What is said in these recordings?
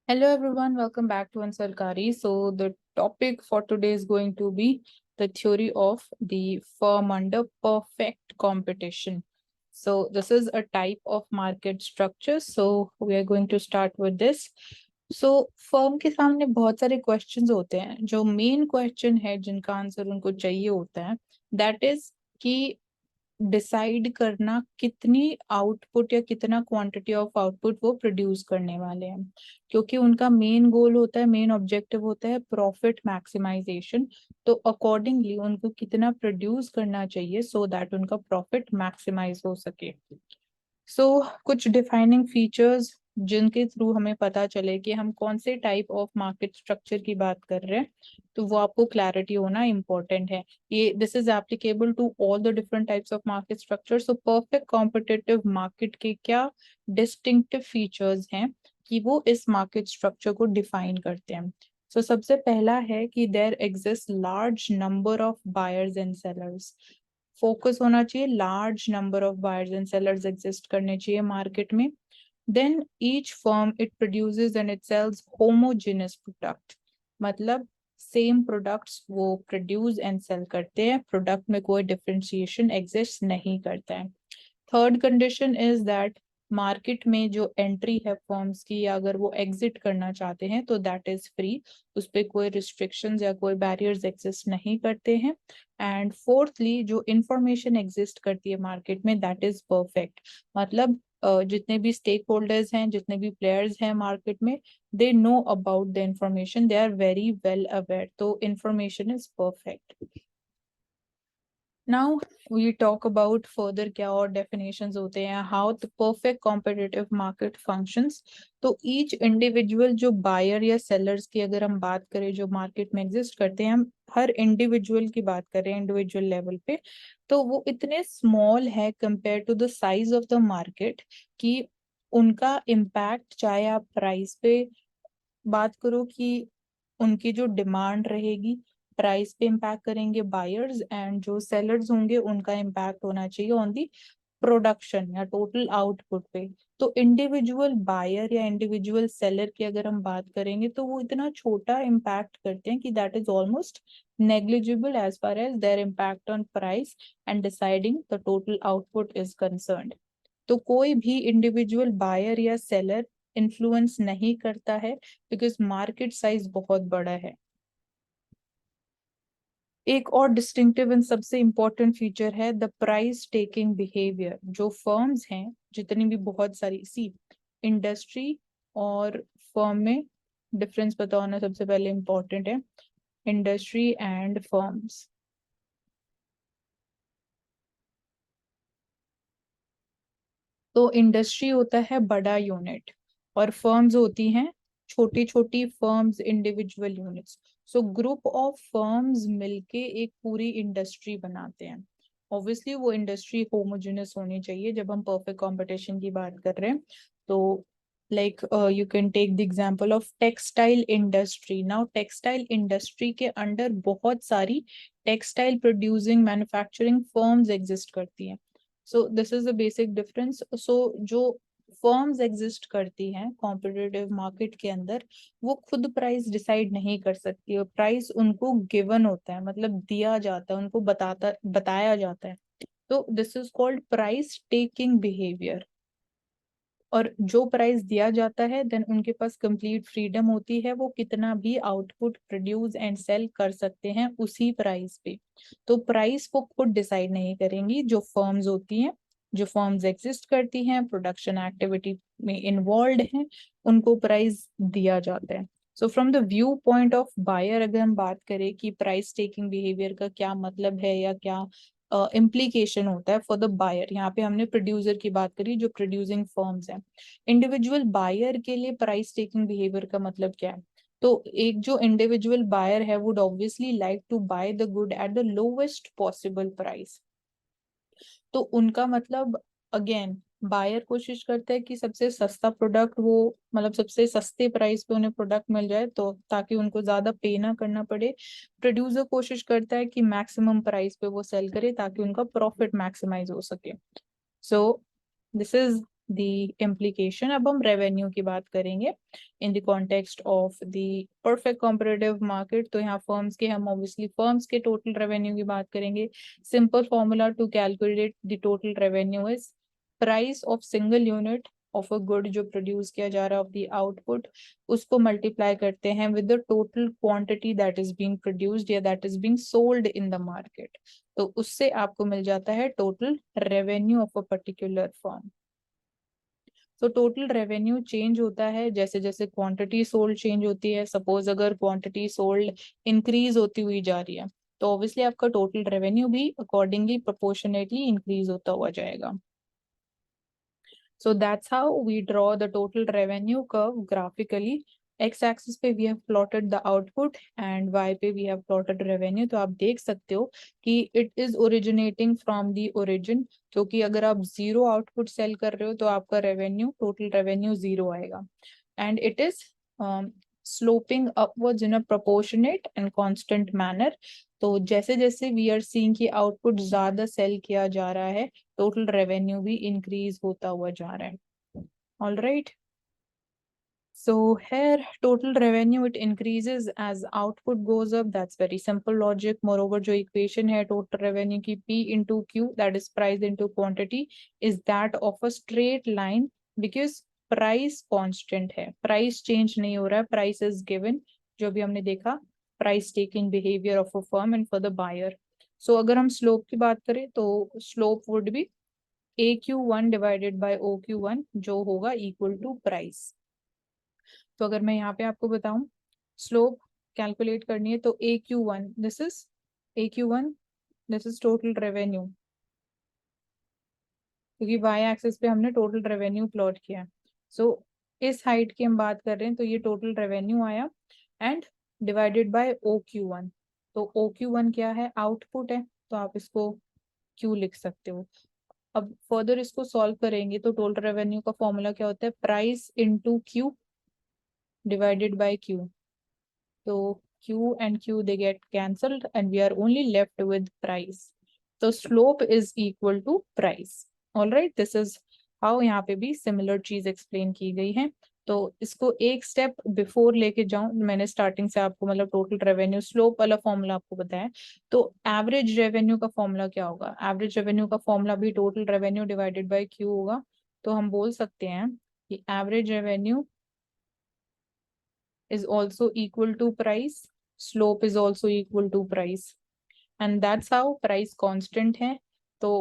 Hello everyone, welcome back to Ansarkari. So the topic for today is going to be the theory of the firm under perfect competition. So this is a type of market structure. So we are going to start with this. So firm के सामने बहुत सारे questions होते हैं. जो main question है जिनका answer उनको चाहिए होता है, दैट इज कि डिसाइड करना कितनी आउटपुट या कितना क्वांटिटी ऑफ आउटपुट वो प्रोड्यूस करने वाले हैं, क्योंकि उनका मेन गोल होता है, मेन ऑब्जेक्टिव होता है प्रॉफिट मैक्सिमाइजेशन. तो अकॉर्डिंगली उनको कितना प्रोड्यूस करना चाहिए सो दैट उनका प्रॉफिट मैक्सिमाइज हो सके. कुछ डिफाइनिंग फीचर्स जिनके थ्रू हमें पता चले कि हम कौन से टाइप ऑफ मार्केट स्ट्रक्चर की बात कर रहे हैं, तो वो आपको क्लैरिटी होना इम्पोर्टेंट है. ये this is applicable to all the different types of market structure. So perfect competitive market के क्या डिस्टिंक्टिव फीचर्स हैं कि वो इस मार्केट स्ट्रक्चर को डिफाइन करते हैं. सबसे पहला है कि there exist large number of buyers and sellers. Focus होना चाहिए, large number of buyers and sellers exist करने चाहिए मार्केट में. Then each firm it produces and it sells homogeneous product. मतलब सेम प्रोडक्ट्स वो प्रोड्यूस एंड सेल करते हैं, product में कोई डिफरेंशिएशन एग्जिस्ट नहीं करता है. Third condition is that market में जो एंट्री है फर्म्स की, या अगर वो एग्जिट करना चाहते हैं तो दैट इज फ्री. उस पर कोई रिस्ट्रिक्शंस या कोई बैरियर्स एग्जिस्ट नहीं करते हैं. एंड फोर्थली जो इंफॉर्मेशन एग्जिस्ट करती है मार्केट में, दैट इज परफेक्ट. मतलब जितने भी स्टेक होल्डर्स हैं, जितने भी प्लेयर्स हैं मार्केट में, they know about the information, they are very well aware. तो information is perfect. Now we talk about further क्या और definitions होते हैं, how the perfect competitive market functions. तो each individual जो buyer या sellers की अगर हम बात करें जो market में exist करते हैं, हम हर individual की बात करें individual level पे, तो वो इतने small है compared to the size of the market कि उनका impact, चाहे आप price पे बात करो कि उनकी जो डिमांड रहेगी, प्राइस पे इम्पैक्ट करेंगे बायर्स, एंड जो सेलर्स होंगे उनका इम्पैक्ट होना चाहिए ऑन दी प्रोडक्शन या टोटल आउटपुट पे. तो इंडिविजुअल बायर या इंडिविजुअल सेलर की अगर हम बात करेंगे तो वो इतना छोटा इम्पैक्ट करते हैं कि that is almost negligible as far as their impact on price and deciding the total output is concerned. तो कोई भी इंडिविजुअल बायर या सेलर इन्फ्लुएंस नहीं करता है, बिकॉज मार्केट साइज बहुत बड़ा है. एक और डिस्टिंक्टिव एंड सबसे इंपॉर्टेंट फीचर है द प्राइस टेकिंग बिहेवियर. जो फर्म्स हैं जितनी भी, बहुत सारी सी इंडस्ट्री और फर्म में डिफरेंस पता होना सबसे पहले इंपॉर्टेंट है. Industry and firms. तो इंडस्ट्री होता है बड़ा यूनिट और फर्म्स होती हैं छोटी छोटी firms, individual units. Group of firms मिलके एक पूरी इंडस्ट्री बनाते हैं. ऑब्वियसली वो इंडस्ट्री होमोजेनस होनी चाहिए जब हम परफेक्ट कंपटीशन की बात कर रहे हैं. तो like you can take the example of textile industry. Now textile industry के अंडर बहुत सारी textile producing manufacturing firms exist करती हैं. This is the basic difference. जो फर्म्स एग्जिस्ट करती हैं कॉम्पिटिटिव मार्केट के अंदर, वो खुद प्राइस डिसाइड नहीं कर सकती है. प्राइस उनको गिवन होता है, मतलब दिया जाता है, उनको बताया जाता है. तो this is called price taking behaviour. और जो प्राइस दिया जाता है, देन उनके पास कंप्लीट फ्रीडम होती है, वो कितना भी आउटपुट प्रोड्यूस एंड सेल कर सकते हैं उसी प्राइस पे. तो प्राइस को खुद डिसाइड नहीं करेंगी. जो फर्म्स होती हैं, जो फर्म्स एग्जिस्ट करती हैं, प्रोडक्शन एक्टिविटी में इन्वॉल्व हैं, उनको प्राइस दिया जाता है. From the view point of buyer अगर हम बात करें कि प्राइस टेकिंग बिहेवियर का क्या मतलब है या क्या इम्प्लीकेशन होता है फॉर द बायर. यहाँ पे हमने प्रोड्यूसर की बात करी, जो प्रोड्यूसिंग फर्म्स हैं. इंडिविजुअल बायर के लिए प्राइस टेकिंग बिहेवियर का मतलब क्या है? तो एक जो इंडिविजुअल बायर है would obviously like to buy the good at the lowest possible price. तो उनका मतलब, अगेन, बायर कोशिश करता है कि सबसे सस्ता प्रोडक्ट वो, मतलब सबसे सस्ते प्राइस पे उन्हें प्रोडक्ट मिल जाए, तो ताकि उनको ज्यादा पे ना करना पड़े. प्रोड्यूसर कोशिश करता है कि मैक्सिमम प्राइस पे वो सेल करे ताकि उनका प्रॉफिट मैक्सिमाइज हो सके. सो दिस इज the implication. अब हम revenue की बात करेंगे in the context of the perfect competitive market. तो यहाँ firms के हम obviously firms के total revenue की बात करेंगे. Simple formula to calculate the total revenue is price of single unit of a good जो produce किया जा रहा है of the output, उसको multiply करते हैं with the total quantity that is being produced या that is being sold in the market. तो उससे आपको मिल जाता है total revenue of a particular firm. तो टोटल रेवेन्यू चेंज होता है जैसे जैसे क्वांटिटी सोल्ड चेंज होती है. सपोज अगर क्वांटिटी सोल्ड इंक्रीज होती हुई जा रही है तो ऑब्वियसली आपका टोटल रेवेन्यू भी अकॉर्डिंगली प्रोपोर्शनेटली इंक्रीज होता हुआ जाएगा. So that's how we draw the total revenue curve graphically. X axis पे we have plotted the output and Y पे we have plotted revenue. तो आप देख सकते हो कि it is originating from the origin, क्योंकि अगर आप zero output sell कर रहे हो तो आपका revenue total revenue zero आएगा. And it is sloping upwards in a proportionate and constant manner. तो जैसे जैसे we are seeing कि output ज्यादा sell किया जा रहा है टोटल रेवेन्यू भी इंक्रीज होता हुआ जा रहा है. All right. So here total revenue it increases as output goes up. That's very simple logic. Moreover जो equation है total revenue की P into Q, that is price into quantity, is that of a straight line because price constant है. Price change नहीं हो रहा है. Price is given. जो भी हमने देखा price taking behavior of a firm and for the buyer. So अगर हम slope की बात करें तो slope would be AQ1 divided by OQ1 जो होगा equal to price. तो अगर मैं यहाँ पे आपको बताऊं स्लोप कैलकुलेट करनी है तो AQ1 this is total revenue, क्योंकि y एक्सिस पे हमने टोटल रेवेन्यू प्लॉट किया है. सो इस हाइट की हम बात कर रहे हैं तो ये टोटल रेवेन्यू आया एंड डिवाइडेड बाय OQ1. तो OQ1 क्या है? आउटपुट है, तो आप इसको Q लिख सकते हो. अब फर्दर इसको सॉल्व करेंगे तो टोटल रेवेन्यू का फॉर्मूला क्या होता है? Price into Q divided by Q. So Q and Q they get cancelled and we are only left with price. So slope is equal to price. All right, this is how यहाँ पे भी similar चीज explain की गई है. तो इसको एक स्टेप बिफोर लेके जाऊं, मैंने स्टार्टिंग से आपको मतलब टोटल रेवेन्यू स्लोप वाला फॉर्मूला आपको बताया. तो एवरेज रेवेन्यू का फॉर्मूला क्या होगा? एवरेज रेवेन्यू का फॉर्मूला भी total revenue divided by Q होगा. तो हम बोल सकते हैं कि average revenue is also equal to price, slope is also equal to price, and that's how price constant है. तो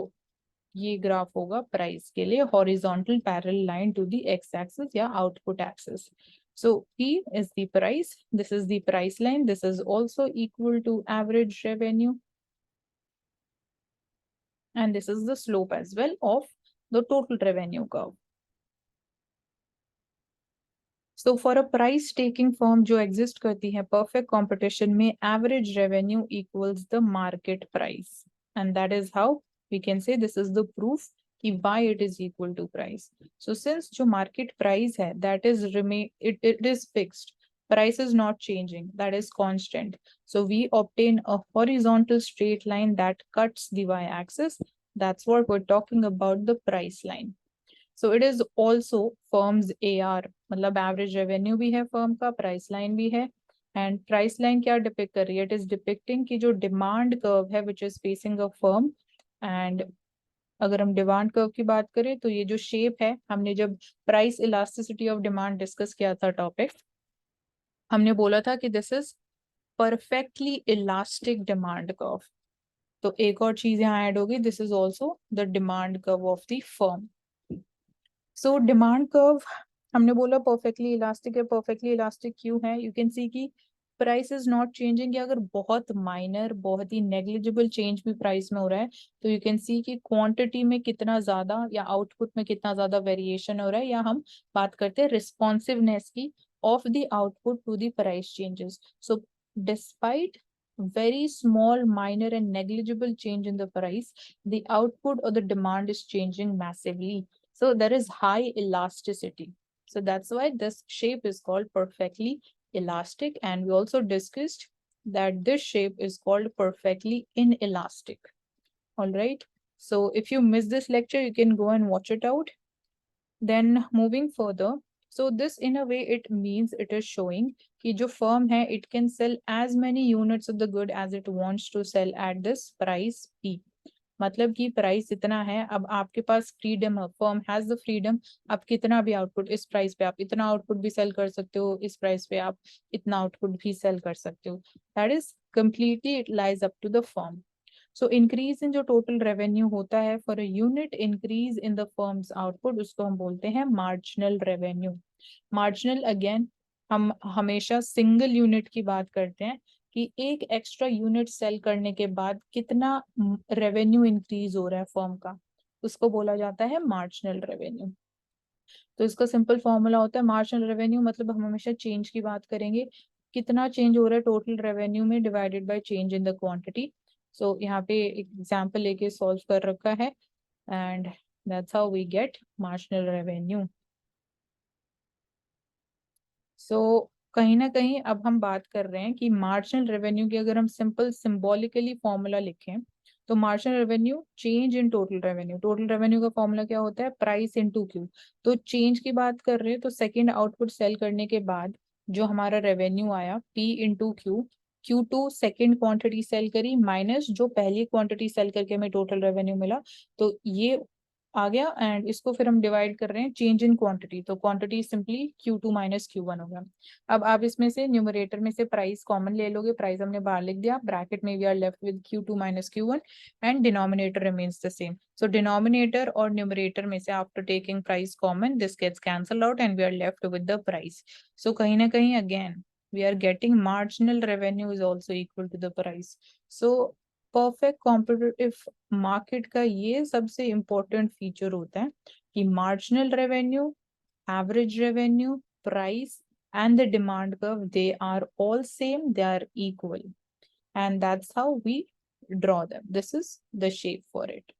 ये ग्राफ होगा प्राइस के लिए horizontal parallel line to the X axis या output axis. So P is the price, this is the price line, this is also equal to average revenue, and this is the slope as well of the total revenue curve. So for a price taking firm जो exist करती है perfect competition में, average revenue equals the market price, and that is how we can say this is the proof कि why it is equal to price. So since जो market price है that is it is fixed, price is not changing, that is constant. So we obtain a horizontal straight line that cuts the y-axis. That's what we're talking about, the price line. So it is also firm's AR, मतलब average revenue भी है firm का, price line भी है. And price line क्या depict कर रही है? इट इज डिपिक्टिंग की जो डिमांड कर्व है which is facing a firm. And अगर हम डिमांड कर्व की बात करें तो ये जो शेप है, हमने जब price elasticity of demand discuss किया था टॉपिक, हमने बोला था कि this is perfectly elastic demand curve. तो एक और चीज यहाँ ऐड होगी, this is also the demand curve of the firm. So demand curve हमने बोला परफेक्टली इलास्टिक है. परफेक्टली इलास्टिक क्यों है? यू कैन सी कि प्राइस इज नॉट चेंजिंग. अगर बहुत माइनर, बहुत ही नेग्लिजिबल चेंज भी प्राइस में हो रहा है तो यू कैन सी कि क्वांटिटी में कितना ज्यादा या आउटपुट में कितना ज्यादा वेरिएशन हो रहा है, या हम बात करते हैं रिस्पॉन्सिवनेस की of the output to the price changes. So despite very small, minor and negligible change in the price, the output or the demand is changing massively. So there is high elasticity. So that's why this shape is called perfectly elastic. And we also discussed that this shape is called perfectly inelastic. All right. So if you miss this lecture, you can go and watch it out. Then moving further, so this in a way it means it is showing कि जो firm है it can sell as many units of the good as it wants to sell at this price P. मतलब कि price इतना है, अब आपके पास freedom है, फर्म हैज द फ्रीडम, आप कितना भी आउटपुट, इस प्राइस पे आप इतना आउटपुट भी सेल कर सकते हो, इस प्राइस पे आप इतना आउटपुट भी सेल कर सकते हो, that is completely it lies up to the firm. So increase in जो टोटल रेवेन्यू होता है for a unit increase in the firm's output, उसको हम बोलते हैं मार्जिनल रेवेन्यू. मार्जिनल अगेन हम हमेशा सिंगल यूनिट की बात करते हैं कि एक एक्स्ट्रा यूनिट सेल करने के बाद कितना रेवेन्यू इंक्रीज हो रहा है फर्म का, उसको बोला जाता है मार्जिनल रेवेन्यू. तो इसका सिंपल फॉर्मूला होता है मार्जिनल रेवेन्यू, मतलब हम हमेशा चेंज की बात करेंगे, कितना चेंज हो रहा है टोटल रेवेन्यू में divided by change in the quantity. So यहाँ पे एक एग्जांपल लेके सॉल्व कर रखा है and that's how we get marginal revenue. So कहीं ना कहीं अब हम बात कर रहे हैं कि मार्जिनल रेवेन्यू की अगर हम सिंपल सिंबॉलिकली फॉर्मूला लिखें तो marginal revenue change in total revenue, total revenue का फॉर्मूला क्या होता है, प्राइस इनटू क्यू. तो चेंज की बात कर रहे हैं तो सेकंड आउटपुट सेल करने के बाद जो हमारा रेवेन्यू आया P into Q, Q2 second quantity sell करी माइनस जो पहली क्वांटिटी सेल करके हमें टोटल रेवेन्यू मिला, तो ये आ गया एंड इसको फिर हम डिवाइड कर रहे हैं चेंज इन क्वांटिटी, तो quantity simply Q2 minus Q1 हो गया. अब आप इसमें से न्यूमरेटर में से प्राइस कॉमन ले लोगे, प्राइस हमने बाहर लिख दिया, ब्रैकेट में we are left with Q2 minus Q1 and denominator remains the same. So denominator और न्यूमरेटर में से after taking price common this gets cancel out and we are left with the price. So कहीं ना कहीं again we are getting marginal revenue is also equal to the price. So perfect competitive market का ये सबसे important feature होता है कि marginal revenue, average revenue, price and the demand curve they are all same, they are equal and that's how we draw them. This is the shape for it.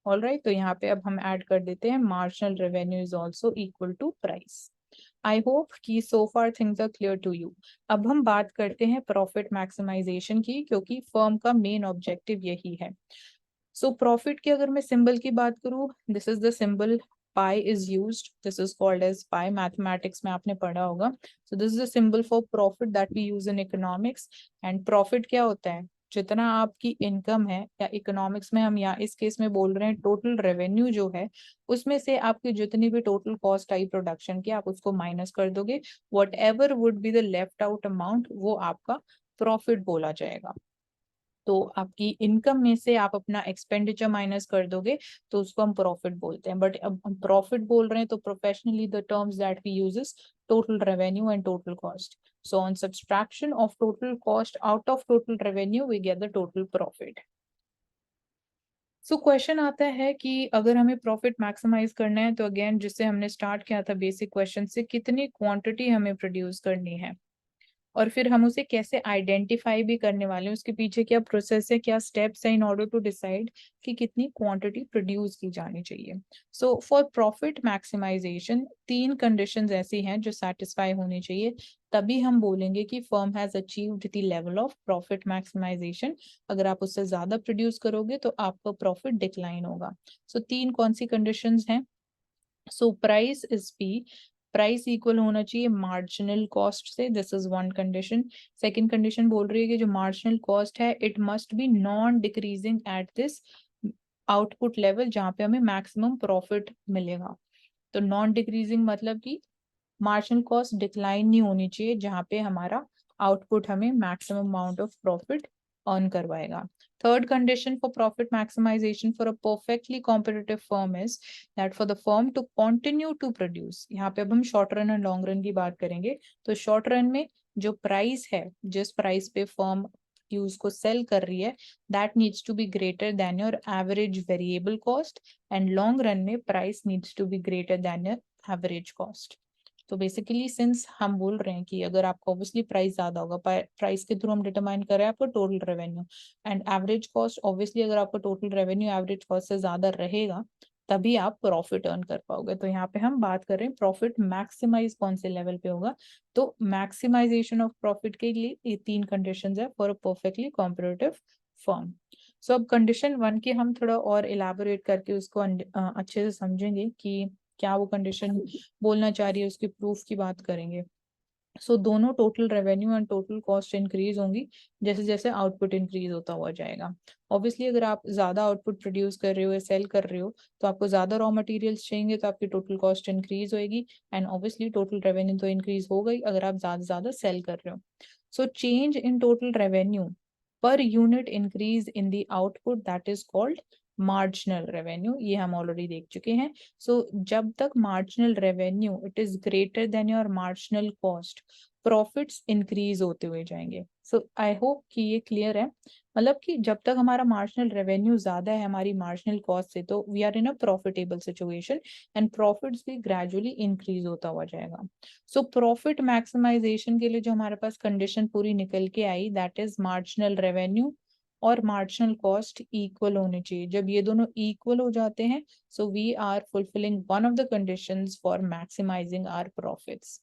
Alright, तो यहाँ पे अब हम add कर देते हैं marginal revenue is also equal to price. I hope कि so far things are clear to you. अब हम बात करते हैं प्रॉफिट मैक्सिमाइजेशन की, क्योंकि फर्म का मेन ऑब्जेक्टिव यही है. सो प्रॉफिट की अगर मैं सिंबल की बात करूं, this is the symbol pi is used, this is called as pi, mathematics में आपने पढ़ा होगा. So this is the symbol for profit that we use in economics. And profit क्या होता है, जितना आपकी इनकम है, या इकोनॉमिक्स में हम यहाँ इस केस में बोल रहे हैं टोटल रेवेन्यू जो है, उसमें से आपकी जितनी भी टोटल कॉस्ट आई प्रोडक्शन की, आप उसको माइनस कर दोगे, what ever would be the left out amount वो आपका प्रॉफिट बोला जाएगा. तो आपकी इनकम में से आप अपना एक्सपेंडिचर माइनस कर दोगे तो उसको हम प्रॉफिट बोलते हैं. बट अब हम प्रॉफिट बोल रहे हैं तो professionally the terms that we use is total revenue and total cost. So on subtraction of total cost out of total revenue, we get the total profit. So question आता है कि अगर हमें प्रॉफिट मैक्सिमाइज करना है तो again जिससे हमने स्टार्ट किया था बेसिक क्वेश्चन से, कितनी क्वांटिटी हमें प्रोड्यूस करनी है और फिर हम उसे कैसे आइडेंटिफाई भी करने वाले हैं, उसके पीछे क्या प्रोसेस है, क्या स्टेप्स है इन ऑर्डर टू डिसाइड कि कितनी क्वांटिटी प्रोड्यूस की जानी चाहिए. So for profit maximisation 3 conditions ऐसी हैं जो सेटिस्फाई होनी चाहिए, तभी हम बोलेंगे कि firm has achieved the level of profit maximisation. अगर आप उससे ज्यादा प्रोड्यूस करोगे तो आपका प्रॉफिट डिक्लाइन होगा. सो 3 कौन सी कंडीशंस हैं. So price is P, price equal होना चाहिए मार्जिनल कॉस्ट से, this is one condition. Second condition बोल रही है कि जो मार्जिनल कॉस्ट है it must be non decreasing at this output level जहां पे हमें मैक्सिमम प्रॉफिट मिलेगा. तो नॉन डिक्रीजिंग मतलब कि मार्जिनल कॉस्ट डिक्लाइन नहीं होनी चाहिए जहां पे हमारा आउटपुट हमें maximum amount of profit earn करवाएगा. Third condition for profit maximization for a perfectly competitive firm is that for the firm to continue to produce, यहाँ पे अब हम शॉर्ट रन और लॉन्ग रन की बात करेंगे. तो शॉर्ट रन में जो प्राइस है, जिस प्राइस पे फर्म यूज को सेल कर रही है, that needs to be greater than your average variable cost, and long run में price needs to be greater than your average cost. तो बेसिकली सिंस हम बोल रहे हैं कि अगर आपको ऑब्वियसली प्राइस ज्यादा होगा, प्राइस के थ्रू हम डिटरमाइन कर रहे हैं आपको total revenue, and average cost obviously अगर आपका टोटल रेवेन्यू एवरेज कॉस्ट से ज्यादा रहेगा तभी आप प्रॉफिट अर्न कर पाओगे. तो यहाँ पे हम बात कर रहे हैं प्रॉफिट मैक्सिमाइज कौन से लेवल पे होगा. तो मैक्सिमाइजेशन ऑफ प्रॉफिट के लिए ये 3 कंडीशंस है for a perfectly competitive firm. So अब कंडीशन 1 की हम थोड़ा और इलेबोरेट करके उसको अच्छे से समझेंगे कि क्या वो कंडीशन बोलना चाह रही है, उसके प्रूफ की बात करेंगे। सो दोनों total revenue and total cost increase होंगी जैसे जैसे आउटपुट इंक्रीज होता हुआ जाएगा। ऑब्वियसली अगर आप ज्यादा आउटपुट प्रोड्यूस कर रहे हो या सेल कर रहे हो तो आपको ज्यादा रॉ मटेरियल्स चाहिए, तो आपकी टोटल कॉस्ट इंक्रीज होएगी एंड ऑब्वियसली टोटल रेवेन्यू तो इंक्रीज हो गई अगर आप ज्यादा ज्यादा सेल कर रहे हो। So change in total revenue per unit increase in the output that is called marginal revenue, ये हम ऑलरेडी देख चुके हैं। सो जब तक marginal revenue it is greater than your marginal cost, profits increase होते हुए जाएंगे। सो आई होप कि ये क्लियर है। मतलब कि जब तक हमारा मार्जिनल रेवेन्यू ज्यादा है हमारी मार्जिनल कॉस्ट से, तो we are in a profitable situation and profits भी ग्रेजुअली इंक्रीज होता हुआ जाएगा। सो प्रॉफिट मैक्सिमाइजेशन के लिए जो हमारे पास कंडीशन पूरी निकल के आई, दैट इज मार्जिनल रेवेन्यू और मार्जिनल कॉस्ट इक्वल होने चाहिए। जब ये दोनों इक्वल हो जाते हैं, so we are fulfilling one of the conditions for maximising our profits.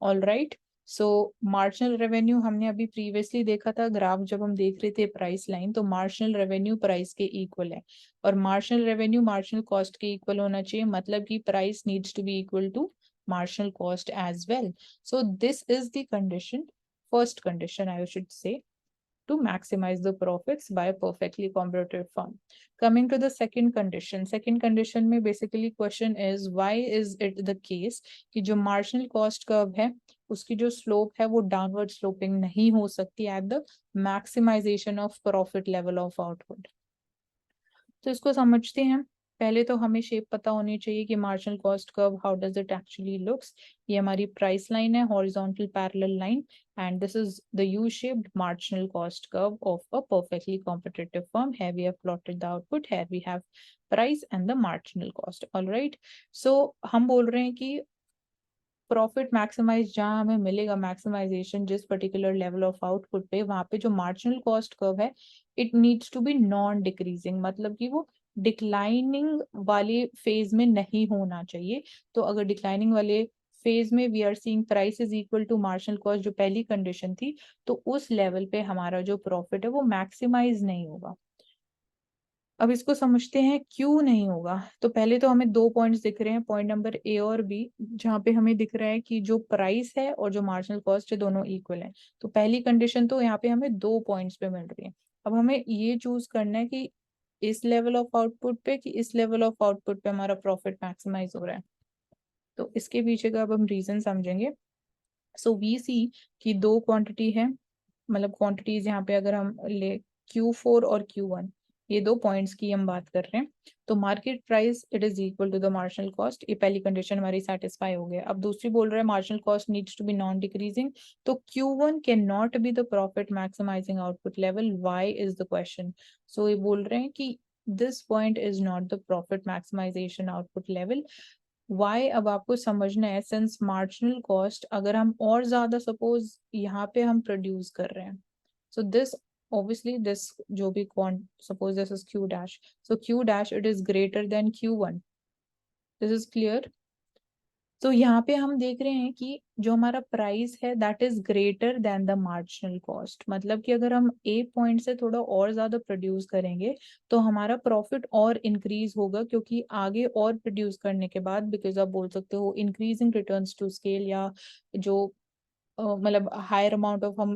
All right. So marginal revenue हमने अभी प्रीवियसली देखा था ग्राफ, जब हम देख रहे थे प्राइस लाइन, तो मार्जिनल रेवेन्यू प्राइस के इक्वल है और मार्जिनल रेवेन्यू मार्जिनल कॉस्ट के इक्वल होना चाहिए, मतलब कि price needs to be equal to marginal cost as well. So this is the condition, first condition I should say, to maximize the profits by a perfectly competitive firm. Coming to the second condition में basically question is why is it the case कि जो marginal cost curve है उसकी जो slope है वो downward sloping नहीं हो सकती at the maximization of profit level of output। तो इसको समझते हैं। पहले तो हमें शेप पता होनी चाहिए कि marginal cost curve how does it actually looks. ये हमारी प्राइस लाइन है, horizontal parallel line, and this is the U shaped marginal cost curve of a perfectly competitive firm. Here we have plotted the output, here we have price and the marginal cost. All right, so हम बोल रहे हैं कि profit maximise जहां हमें मिलेगा maximisation जिस particular level of output पे, वहां पे जो मार्जिनल कॉस्ट कर्व है it needs to be non decreasing, मतलब कि वो डिक्लाइनिंग वाले फेज में नहीं होना चाहिए। तो अगर डिक्लाइनिंग वाले फेज में we are seeing price is equal to marginal cost जो पहली कंडीशन थी, तो उस लेवल पे हमारा जो प्रॉफिट है वो मैक्सिमाइज नहीं होगा। अब इसको समझते हैं क्यों नहीं होगा। तो पहले तो हमें दो पॉइंट्स दिख रहे हैं, पॉइंट नंबर ए और बी, जहाँ पे हमें दिख रहा है कि जो प्राइस है और जो मार्जिनल कॉस्ट है दोनों इक्वल है। तो पहली कंडीशन तो यहाँ पे हमें दो पॉइंट्स पे मिल रही है। अब हमें ये चूज करना है कि इस लेवल ऑफ आउटपुट पे कि इस लेवल ऑफ आउटपुट पे हमारा प्रॉफिट मैक्सिमाइज हो रहा है। तो इसके पीछे का अब हम रीजन समझेंगे। सो वी सी कि दो क्वांटिटी है, मतलब क्वांटिटीज यहाँ पे अगर हम ले Q4 और Q1, ये दो पॉइंट्स की हम बात कर रहे हैं। तो market price it is equal to the marginal cost, ये पहली कंडीशन हमारी सेटिस्फाई हो गया। अब दूसरी बोल रहा है marginal cost needs to be non decreasing, तो Q1 can not be the profit maximising output level. Why is the question. So ये बोल रहे हैं कि this point is not the profit maximisation output level. Why अब आपको समझना है, सिंस मार्जिनल कॉस्ट अगर हम और ज्यादा सपोज यहाँ पे हम प्रोड्यूस कर रहे हैं, so this obviously this जो भी quant suppose this is Q dash, so Q dash it is greater than Q1, this is clear। तो यहाँ पे हम देख रहे हैं कि जो हमारा प्राइस है that is greater than the marginal cost, मतलब कि अगर हम ए पॉइंट से थोड़ा और ज्यादा प्रोड्यूस करेंगे तो हमारा प्रॉफिट और इंक्रीज होगा, क्योंकि आगे और प्रोड्यूस करने के बाद, बिकॉज आप बोल सकते हो इंक्रीजिंग रिटर्न्स टू स्केल, या जो मतलब हायर अमाउंट ऑफ हम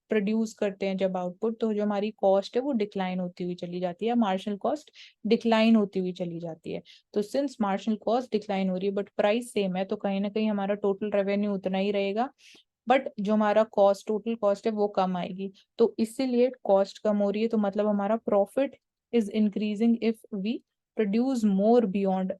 प्रोड्यूस करते हैं जब आउटपुट, तो जो हमारी कॉस्ट है वो डिक्लाइन होती हुई चली जाती है, मार्जिनल कॉस्ट डिक्लाइन होती हुई चली जाती है। तो सिंस मार्जिनल कॉस्ट डिक्लाइन हो रही है बट प्राइस सेम है, तो कहीं ना कहीं हमारा टोटल रेवेन्यू उतना ही रहेगा, बट जो हमारा कॉस्ट टोटल कॉस्ट है वो कम आएगी। तो इसीलिए कॉस्ट कम हो रही है, तो मतलब हमारा profit is increasing if we produce more beyond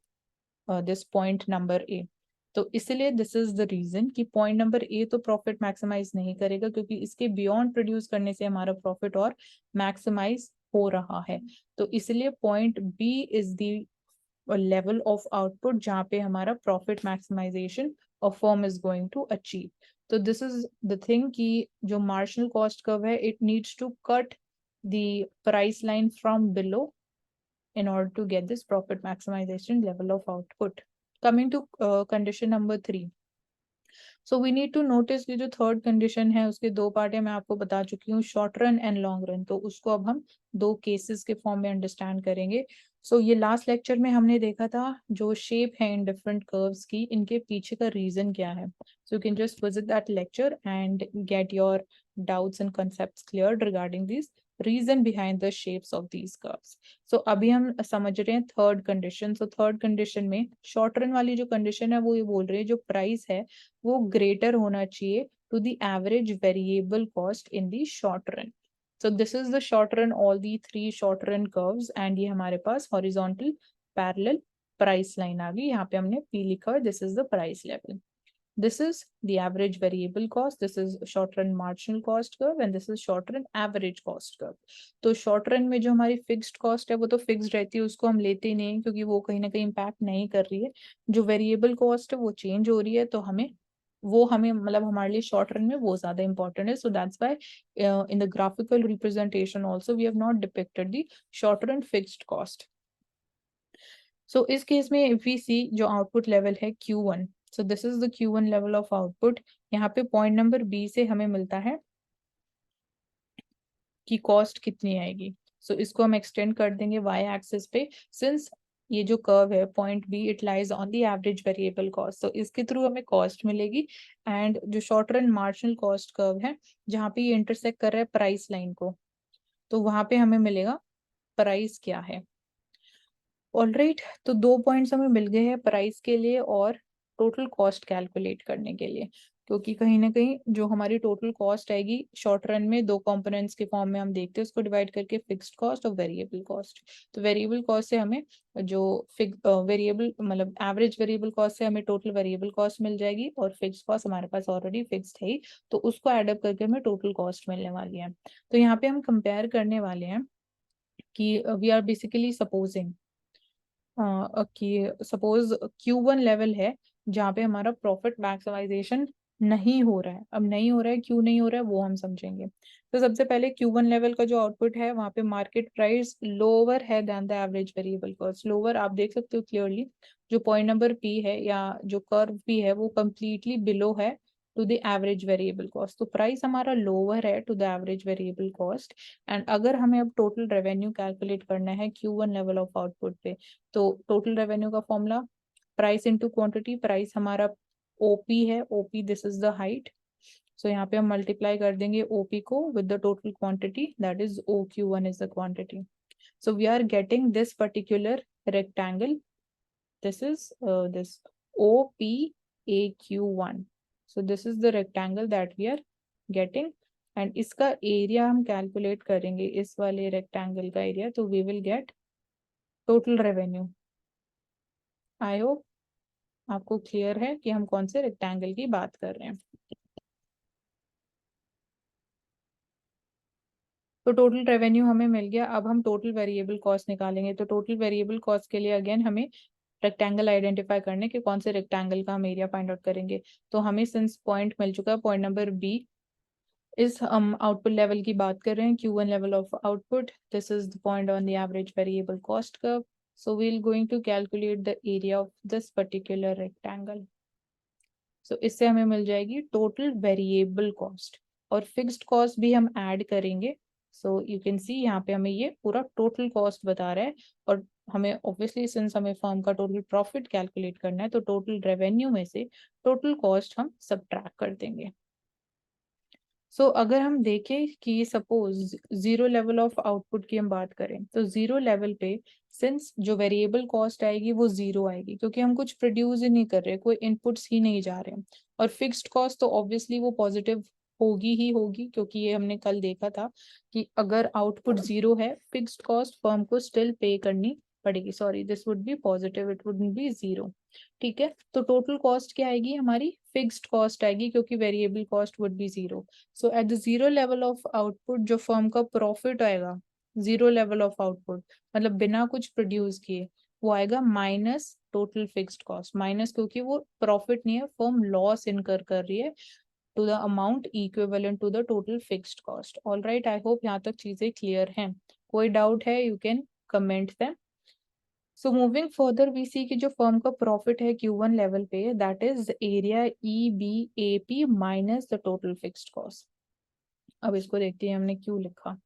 this point number A. तो इसलिए दिस इज द रीजन कि पॉइंट नंबर ए तो प्रॉफिट मैक्सिमाइज नहीं करेगा, क्योंकि इसके बियॉन्ड प्रोड्यूस करने से हमारा प्रॉफिट और मैक्सिमाइज हो रहा है। तो इसलिए point B is the level of output जहाँ पे हमारा प्रॉफिट मैक्सिमाइजेशन और firm is going to achieve. तो दिस इज द थिंग कि जो मार्जिनल कॉस्ट कर्व है it needs to cut the price line from below in order to get this profit maximization level of output. Coming to condition number 3. So we need to notice कि जो third condition है उसके दो part है, मैं आपको बता चुकी हूँ, short run and long run. तो उसको अब हम दो केसेस के फॉर्म में अंडरस्टैंड करेंगे। सो ये लास्ट लेक्चर में हमने देखा था जो शेप है इन डिफरेंट कर्व्स की, इनके पीछे का रीजन क्या है. So you can just visit that lecture and get your doubts and concepts cleared regarding these reason behind the shapes of these curves. So अभी हम समझ रहे हैं third condition. So third condition में शॉर्ट रन वाली जो condition है वो ये बोल रही है जो प्राइस है वो ग्रेटर होना चाहिए to the average variable cost in the short run. So this is the short run, all the three short run curves, and ये हमारे पास horizontal parallel price line आ गई. यहाँ पे हमने P लिखा है, this is the price level. This is the average variable cost. This is short run marginal cost curve, and this is short run average cost curve. तो short run में जो हमारी fixed cost है वो तो fixed रहती है, उसको हम लेते ही नहीं क्योंकि वो कहीं ना कहीं impact नहीं कर रही है. जो variable cost है वो change हो रही है, तो हमें मतलब हमारे लिए शॉर्ट रन में वो ज्यादा इंपॉर्टेंट है. So that's why in the graphical representation also we have not depicted the short run fixed cost. So इस केस में इफ वी सी जो आउटपुट लेवल है Q1, so this is the Q1 level of output. यहाँ पे point number B से हमें मिलता है कि कॉस्ट कितनी आएगी. सो इसको हम एक्सटेंड कर देंगे वाई एक्सिस पे. सिंस ये जो कर्व है point B it lies on the average variable cost, तो इसके थ्रू हमें कॉस्ट मिलेगी. एंड जो short run marginal cost curve है जहाँ पे ये इंटरसेक्ट कर रहा है प्राइस लाइन को, तो वहां पे हमें मिलेगा प्राइस क्या है. ऑलराइट, तो 2 पॉइंट्स हमें मिल गए हैं प्राइस के लिए और टोटल कॉस्ट कैलकुलेट करने के लिए. क्योंकि कहीं ना कहीं जो हमारी टोटल कॉस्ट आएगी शॉर्ट रन में दो कंपोनेंट्स के फॉर्म में हम देखते हैं उसको डिवाइड करके फिक्स्ड कॉस्ट और वेरिएबल कॉस्ट. तो वेरिएबल कॉस्ट से हमें जो वेरिएबल मतलब एवरेज वेरिएबल कॉस्ट से हमें टोटल वेरिएबल कॉस्ट मिल जाएगी और फिक्स्ड कॉस्ट हमारे पास ऑलरेडी फिक्स्ड है ही, तो उसको एडअप करके हमें टोटल कॉस्ट मिलने वाली है. तो यहाँ पे हम कंपेयर करने वाले हैं कि वी आर बेसिकली सपोजिंग कि सपोज Q1 लेवल है जहाँ पे हमारा प्रॉफिट मैक्सिमाइजेशन नहीं हो रहा है. अब नहीं हो रहा है, क्यों नहीं हो रहा है वो हम समझेंगे. तो सबसे पहले Q1 लेवल का जो आउटपुट है वहाँ पे मार्केट प्राइस लोअर है than the average variable cost. Lower आप देख सकते हो क्लियरली, जो पॉइंट नंबर P है या जो कर्व P है वो कम्प्लीटली बिलो है to the average variable cost. तो प्राइस हमारा लोअर है to the average variable cost. And अगर हमें अब टोटल रेवेन्यू कैलकुलेट करना है Q1 लेवल ऑफ आउटपुट पे, तो टोटल रेवेन्यू का formula price into quantity. Price हमारा ओपी है, OP this is the height. So यहाँ पे हम मल्टीप्लाई कर देंगे ओपी को with the total quantity that is OQ1 is the quantity. So we are getting this particular rectangle. This is this OPAQ1. So this is the rectangle that we are getting. And इसका area हम calculate करेंगे इस वाले rectangle का area, तो we will get total revenue. I hope आपको clear है कि हम कौन से रेक्टेंगल की बात कर रहे हैं. तो टोटल रेवेन्यू हमें मिल गया. अब हम टोटल वेरिएबल कॉस्ट निकालेंगे. तो टोटल वेरिएबल कॉस्ट के लिए अगेन हमें रेक्टेंगल आइडेंटिफाई करने के कौन से रेक्टेंगल का हम एरिया फाइंड आउट करेंगे. तो हमें सिंस पॉइंट मिल चुका है पॉइंट नंबर बी, इस हम आउटपुट लेवल की बात कर रहे हैं Q1 level of output. This is the point on the average variable cost curve. So we will going to calculate the area of this particular rectangle. So इससे हमें मिल जाएगी टोटल वेरिएबल कॉस्ट और फिक्स्ड कॉस्ट भी हम add करेंगे. So you can see यहाँ पे हमें ये पूरा टोटल कॉस्ट बता रहा है. और हमें ऑब्वियसली सिंस हमें फर्म का टोटल प्रॉफिट कैलकुलेट करना है तो टोटल रेवेन्यू में से टोटल कॉस्ट हम सबट्रैक्ट कर देंगे. सो अगर हम देखें कि suppose zero level of output की हम बात करें, तो जीरो लेवल पे सिंस जो वेरिएबल कॉस्ट आएगी वो जीरो आएगी क्योंकि हम कुछ प्रोड्यूस ही नहीं कर रहे, कोई इनपुट्स ही नहीं जा रहे हैं. और फिक्स्ड कॉस्ट तो ऑब्वियसली वो पॉजिटिव होगी ही होगी क्योंकि ये हमने कल देखा था कि अगर आउटपुट जीरो है फिक्स्ड कॉस्ट फर्म को स्टिल पे करनी पड़ेगी. Sorry, this would be positive, it wouldn't be zero. ठीक है, तो टोटल कॉस्ट क्या आएगी हमारी फिक्स्ड कॉस्ट आएगी क्योंकि variable cost would be zero. So at the zero level of output जो फर्म का प्रॉफिट आएगा जीरो लेवल ऑफ आउटपुट मतलब बिना कुछ प्रोड्यूस किए, वो आएगा minus total fixed cost. Minus क्योंकि वो प्रॉफिट नहीं है, फर्म लॉस इनकर कर रही है to the amount equivalent to the total fixed cost. All right, I hope यहाँ तक चीजें क्लियर हैं. कोई डाउट है you can comment them. So moving further we see कि जो फर्म का प्रॉफिट है Q1 लेवल पे that is area EBAP minus the total fixed cost. अब इसको देखते हैं हमने क्यों लिखा.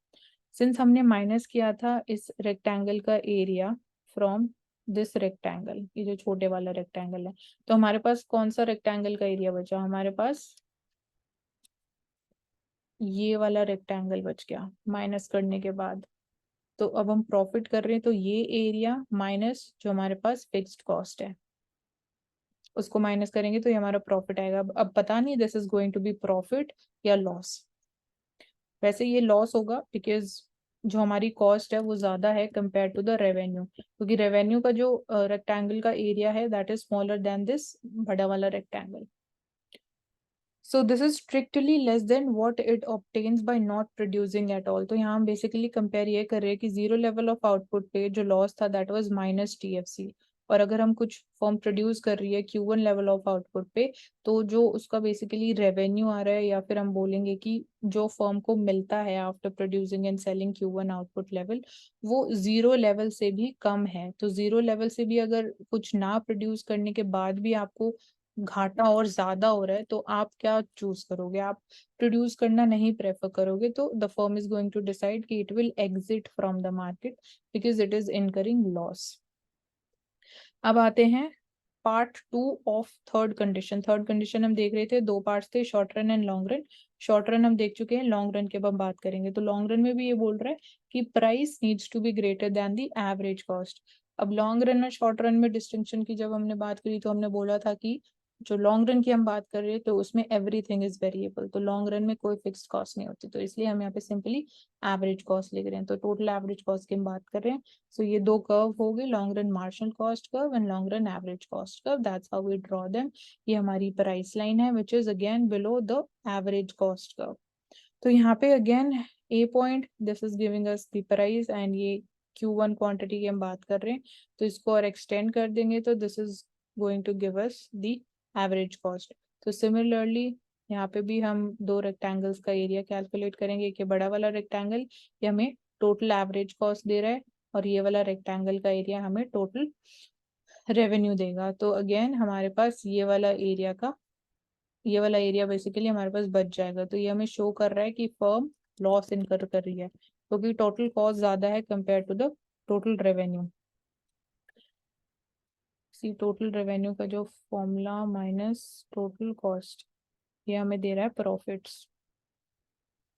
सिंस हमने माइनस किया था इस रेक्टेंगल का एरिया फ्रॉम दिस रेक्टेंगल, ये जो छोटे वाला रेक्टेंगल है, तो हमारे पास कौन सा रेक्टेंगल का एरिया बचा, हमारे पास ये वाला रेक्टेंगल बच गया माइनस करने के बाद। तो अब हम प्रॉफिट कर रहे हैं, तो ये एरिया माइनस जो हमारे पास फिक्स्ड कॉस्ट है उसको माइनस करेंगे तो ये हमारा प्रॉफिट आएगा। अब पता नहीं this is going to be profit या लॉस। वैसे ये लॉस होगा बिकॉज जो हमारी कॉस्ट है वो ज्यादा है कंपेयर टू द रेवेन्यू, क्योंकि रेवेन्यू का जो रेक्टेंगल का एरिया है that is smaller than this बड़ा वाला rectangle. So this is strictly less than what it obtains by not producing at all. तो यहाँ हम बेसिकली कंपेयर ये कर रहे हैं कि जीरो लेवल ऑफ आउटपुट पे जो लॉस था दैट वाज माइनस टीएफसी, और अगर हम कुछ फॉर्म प्रोड्यूस कर रही है Q1 लेवल ऑफ आउटपुट पे, तो जो उसका बेसिकली रेवेन्यू आ रहा है, या फिर हम बोलेंगे कि जो फर्म को मिलता है after producing and selling Q1 output level, वो जीरो लेवल से भी कम है। तो जीरो लेवल से भी अगर कुछ ना प्रोड्यूस करने के बाद भी आपको घाटा और ज्यादा हो रहा है, तो आप क्या चूज करोगे, आप प्रोड्यूस करना नहीं प्रेफर करोगे, तो the firm is going to decide कि it will exit from the market because it is incurring loss. अब आते हैं part 2 of third condition. Third condition हम देख रहे थे, दो पार्ट्स थे, short run and long run. Short run हम देख चुके हैं, लॉन्ग रन की अब हम बात करेंगे। तो लॉन्ग रन में भी ये बोल रहा है कि price needs to be greater than the average cost. अब लॉन्ग रन और शॉर्ट रन में डिस्टिंक्शन की जब हमने बात करी तो हमने बोला था कि जो लॉन्ग रन की हम बात कर रहे हैं तो उसमें एवरीथिंग इज वेरिएबल, तो लॉन्ग रन में कोई फिक्स कॉस्ट नहीं होती, तो इसलिए हम यहाँ पे सिंपली एवरेज कॉस्ट लिख रहे हैं। तो टोटल एवरेज कॉस्ट की हम बात कर रहे हैं। सो ये दो कर्व हो गए, long run marginal cost curve and long run average cost curve, that's how we draw them. ये हमारी प्राइस लाइन है which is again below the average cost curve. तो यहाँ पे again a point this is giving us the price, and ये Q1 quantity की हम बात कर रहे हैं, तो इसको और एक्सटेंड कर देंगे तो this is going to give us the average cost. तो सिमिलरली यहाँ पे भी हम दो रेक्टेंगल्स का एरिया कैलकुलेट करेंगे कि बड़ा वाला रेक्टेंगल ये हमें टोटल एवरेज कॉस्ट दे रहा है, और ये वाला रेक्टेंगल का एरिया हमें टोटल रेवेन्यू देगा। तो अगेन हमारे पास ये वाला एरिया बेसिकली हमारे पास बच जाएगा। तो ये हमें शो कर रहा है कि फर्म लॉस इनकर कर रही है क्योंकि टोटल कॉस्ट ज्यादा है compare to the total revenue. See total revenue का जो फॉर्मूला माइनस टोटल कॉस्ट, ये हमें दे रहा है प्रॉफिट्स।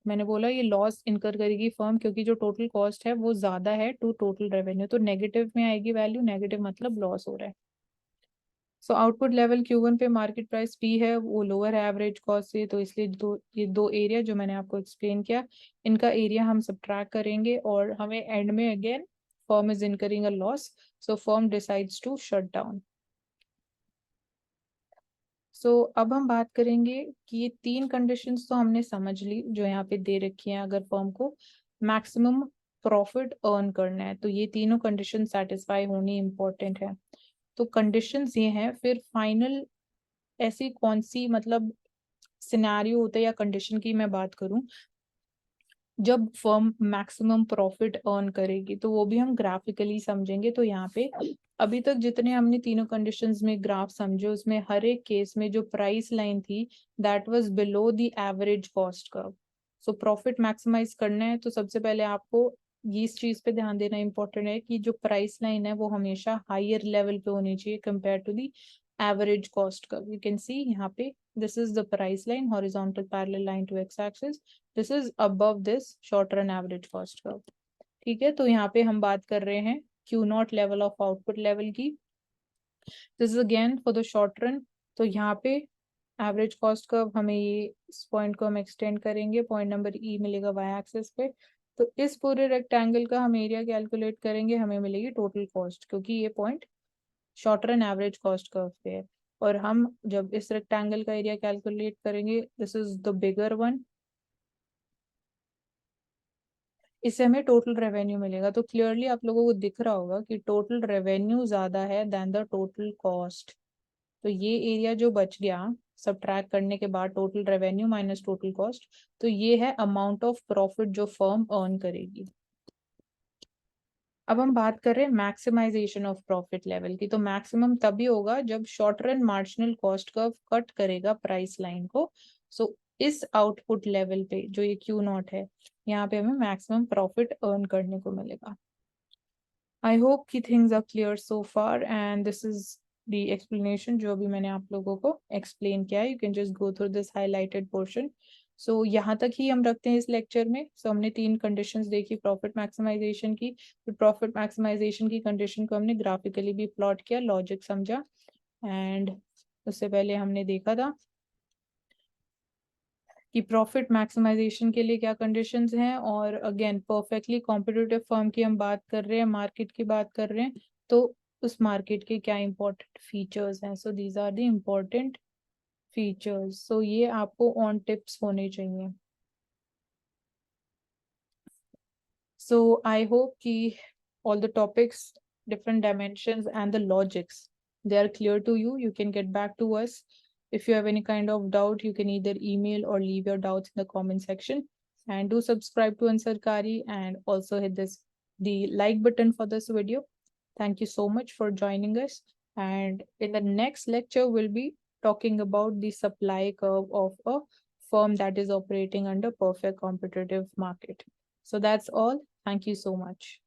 मैंने बोला ये लॉस इनकर करेगी फर्म क्योंकि जो टोटल कॉस्ट है वो ज्यादा है टू टोटल रेवेन्यू, तो नेगेटिव में आएगी वैल्यू, नेगेटिव मतलब लॉस हो रहा है। सो आउटपुट लेवल Q1 पे मार्केट प्राइस P है, वो लोअर है एवरेज कॉस्ट से, तो इसलिए ये दो एरिया जो मैंने आपको एक्सप्लेन किया, इनका एरिया हम सबट्रैक्ट करेंगे और हमें एंड में again firm is incurring a loss, so firm decides to shut down. अब हम बात करेंगे कि ये तीन कंडीशंस तो हमने समझ ली जो यहाँ पे दे रखी हैं, अगर फर्म को मैक्सिमम प्रॉफिट अर्न करना है तो ये तीनों कंडीशन सेटिस्फाई होनी इंपॉर्टेंट है। तो कंडीशंस ये हैं, फिर फाइनल ऐसी कौन सी मतलब सिनेरियो होता है या कंडीशन की मैं बात करूं जब फर्म मैक्सिमम प्रॉफिट अर्न करेगी, तो वो भी हम ग्राफिकली समझेंगे। तो यहाँ पे अभी तक जितने हमने तीनों कंडीशंस में ग्राफ समझे उसमें हर एक केस में जो प्राइस लाइन थी that was below the average cost curve. So profit maximize करना है तो सबसे पहले आपको ये इस चीज पे ध्यान देना इंपॉर्टेंट है कि जो प्राइस लाइन है वो हमेशा हायर लेवल पे होनी चाहिए compare to the average cost curve. You can see यहाँ पे this is the price line, horizontal parallel line to X axis, this is above this short run average cost curve. ठीक है, तो यहाँ पे हम बात कर रहे हैं Q0 level of output level की। This is again for the short run. तो यहाँ पे एवरेज कॉस्ट कर्व हमें ये इस पॉइंट को हम एक्सटेंड करेंगे, पॉइंट नंबर ई मिलेगा वाई एक्सिस पे। तो इस पूरे रेक्टेंगल का हम एरिया कैलकुलेट करेंगे, हमें मिलेगी टोटल कॉस्ट क्योंकि ये point short run average cost curve पे है। और हम जब इस रेक्टेंगल का एरिया कैलकुलेट करेंगे, this is the bigger one, इससे हमें टोटल रेवेन्यू मिलेगा। तो क्लियरली आप लोगों को दिख रहा होगा कि टोटल रेवेन्यू ज्यादा है देन द टोटल कॉस्ट। तो ये एरिया जो बच गया सबट्रैक्ट करने के बाद total revenue minus total cost, तो ये है अमाउंट ऑफ प्रॉफिट जो फर्म अर्न करेगी। अब हम बात कर रहे हैं मैक्सिमाइजेशन ऑफ प्रॉफिट लेवल की। तो मैक्सिमम तभी होगा जब short run marginal cost curve cut करेगा प्राइस लाइन को। सो इस आउटपुट लेवल पे जो ये Q0 है, यहाँ पे हमें मैक्सिमम प्रॉफिट अर्न करने को मिलेगा। I hope कि things are clear so far and this is the explanation जो अभी मैंने आप लोगों को explain किया है. You can just go through this highlighted portion. So यहाँ तक ही हम रखते हैं इस लेक्चर में. So हमने 3 conditions देखी प्रॉफिट मैक्सिमाइजेशन की. फिर प्रॉफिट मैक्सिमाइजेशन की कंडीशन को हमने ग्राफिकली भी प्लॉट किया, लॉजिक समझा. एंड उससे पहले हमने देखा था कि प्रॉफिट मैक्सिमाइजेशन के लिए क्या कंडीशंस हैं. और अगेन परफेक्टली कॉम्पिटिटिव फर्म की हम बात कर रहे हैं, मार्केट की बात कर रहे हैं, तो उस मार्केट के क्या इंपॉर्टेंट फीचर्स हैं. So these are the important features. So ये आपको ऑन टिप्स होने चाहिए. So I hope कि all the topics, different dimensions and the logics, they are clear to you. You can get back to us. If you have any kind of doubt, you can either email or leave your doubts in the comment section. And do subscribe to Ansar Kari and also hit the like button for this video. Thank you so much for joining us. And in the next lecture, we'll be talking about the supply curve of a firm that is operating under perfect competitive market. So that's all. Thank you so much.